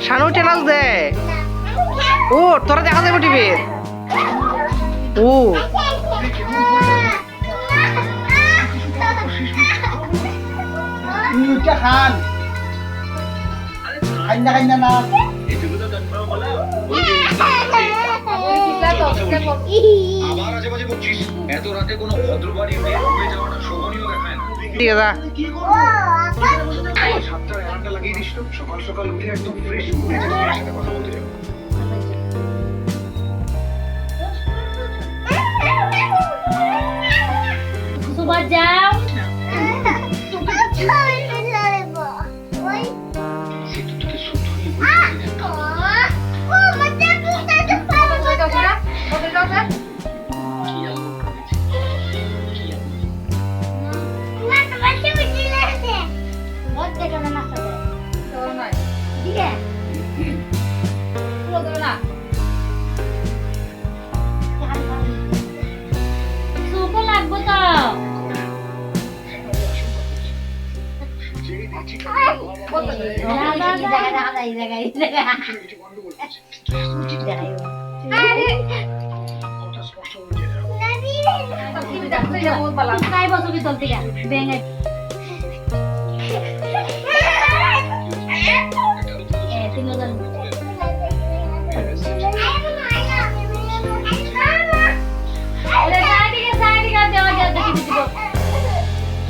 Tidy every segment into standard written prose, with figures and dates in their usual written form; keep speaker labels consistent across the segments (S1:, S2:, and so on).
S1: Sanu channel দে ও তোরা দেখা যাবে টিভি ও
S2: খান খাইনা খাইনা না
S3: আবার আজেবাজে বলছিস এত রাতে কোনো ভদ্র বাড়ি উড়ে যাওয়াটা শোভনীয় দেখায় না
S1: ঠিক আছে
S3: সাতটা অ্যালার্মটা লাগিয়ে দিস তো সকাল সকাল উঠে একদম ফ্রেশ উঠে যাওয়ার সাথে কথা বলতে যাবো
S4: সুবাস যাও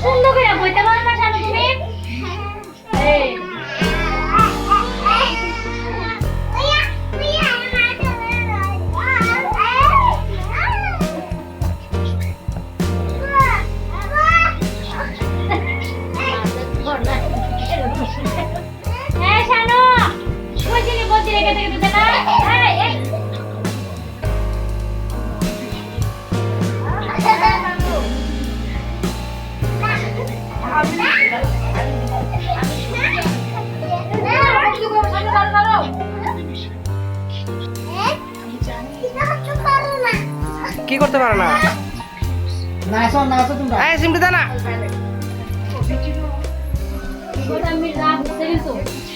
S4: সুন্দর করে বইতে পারো না শানু তুমি শানু বলছি রেখে থেকে দিতে না
S1: কি করতে পারো না
S2: নাচো নাচো তোমরা
S1: এই সিমটি দে না
S4: আমি রাগ হচ্ছে